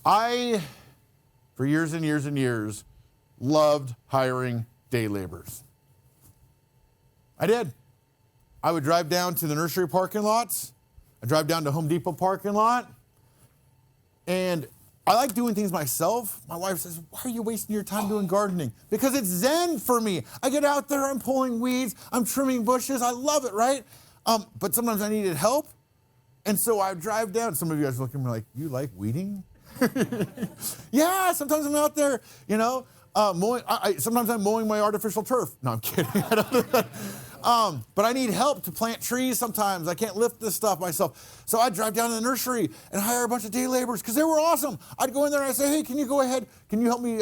I, for years and years and years, loved hiring day laborers. I did. I would drive down to the nursery parking lots. I'd drive down to Home Depot parking lot. And I like doing things myself. My wife says, why are you wasting your time doing gardening? Because it's zen for me. I get out there, I'm pulling weeds, I'm trimming bushes. I love it, right? But sometimes I needed help. And so I drive down. Some of you guys look at me like, you like weeding? Yeah, sometimes I'm out there, mowing. Sometimes I'm mowing my artificial turf. No, I'm kidding. I don't do that. But I need help to plant trees sometimes. I can't lift this stuff myself. So I'd drive down to the nursery and hire a bunch of day laborers because they were awesome. I'd go in there and I'd say, hey, can you go ahead? Can you help me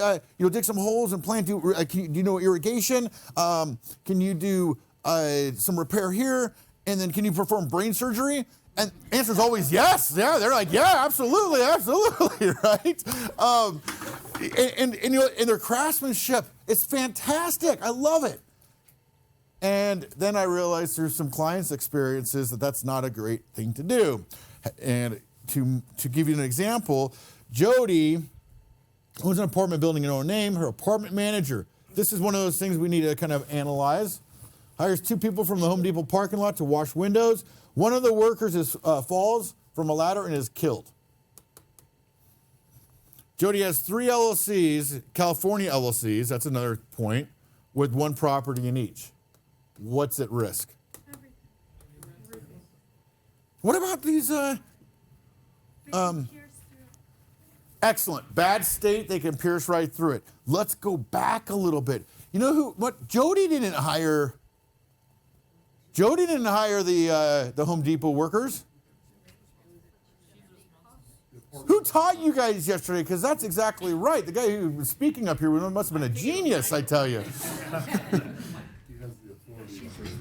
dig some holes and plant? Do you know irrigation? Can you do some repair here? And then can you perform brain surgery? And the answer is always yes. Yeah, they're like, yeah, absolutely, right? And their craftsmanship, it's fantastic. I love it. And then I realized through some clients' experiences that that's not a great thing to do. And to give you an example, Jody owns an apartment building in her own name, her apartment manager. This is one of those things we need to kind of analyze. Hires 2 people from the Home Depot parking lot to wash windows. One of the workers falls from a ladder and is killed. Jody has 3 LLCs, California LLCs, that's another point, with 1 property in each. What's at risk? Everything. What about these? Excellent. Bad state, they can pierce right through it. Let's go back a little bit. You know what? Jody didn't hire the Home Depot workers. Who taught you guys yesterday? Because that's exactly right. The guy who was speaking up here must have been a genius, I tell you.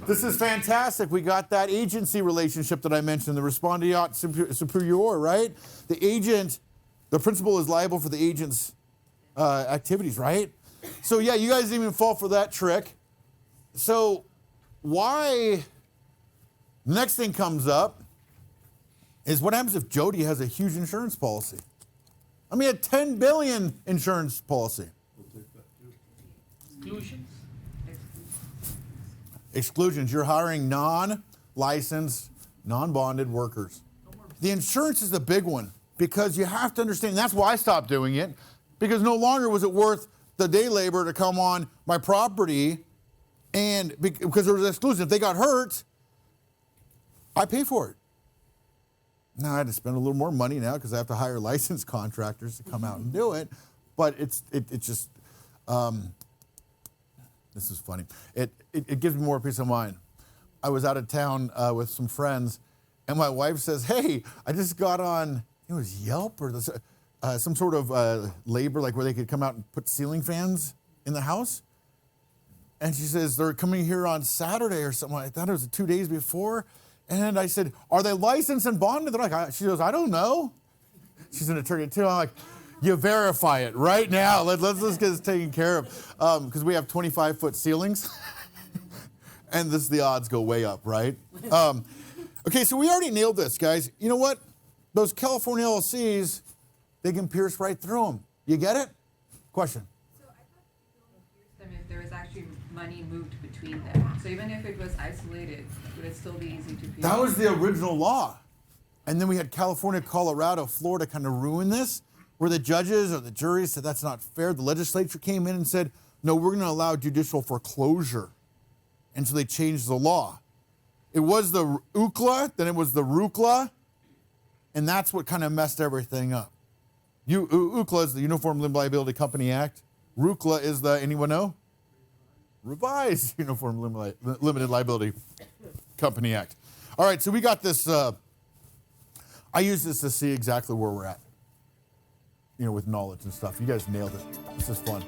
This is fantastic. We got that agency relationship that I mentioned, the respondeat superior, right? The principal is liable for the agent's activities, right? So yeah, you guys didn't even fall for that trick. So why, the next thing comes up is what happens if Jody has a huge insurance policy? I mean, a $10 billion insurance policy. Exclusions. Exclusions. You're hiring non-licensed, non-bonded workers. The insurance is the big one because you have to understand, and that's why I stopped doing it, because no longer was it worth the day labor to come on my property, and because there was an exclusion. If they got hurt, I pay for it. Now I had to spend a little more money now because I have to hire licensed contractors to come out and do it. But it's just, this is funny. It gives me more peace of mind. I was out of town with some friends, and my wife says, hey, I just got on, it was Yelp or some sort of labor, like where they could come out and put ceiling fans in the house. And she says, they're coming here on Saturday or something. I thought it was 2 days before. And I said, are they licensed and bonded? They're like, she goes, I don't know. She's an attorney too. I'm like, you verify it right now. Let's get this taken care of. Because we have 25-foot ceilings. And the odds go way up, right? Okay, so we already nailed this, guys. You know what? Those California LLCs, they can pierce right through them. You get it? Question. So I thought you could only pierce them if there was actually money moved between them. So even if it was isolated, would it still be easy to pierce? That was the original law. And then we had California, Colorado, Florida kind of ruin this, where the judges or the juries said that's not fair. The legislature came in and said, no, we're going to allow judicial foreclosure. And so they changed the law. It was the UCLA, then it was the RUCLA, and that's what kind of messed everything up. UCLA is the Uniform Liability Company Act. RUCLA is the, anyone know? Revised Uniform Limited Liability Company Act. All right, so we got this. I use this to see exactly where we're at, with knowledge and stuff. You guys nailed it. This is fun.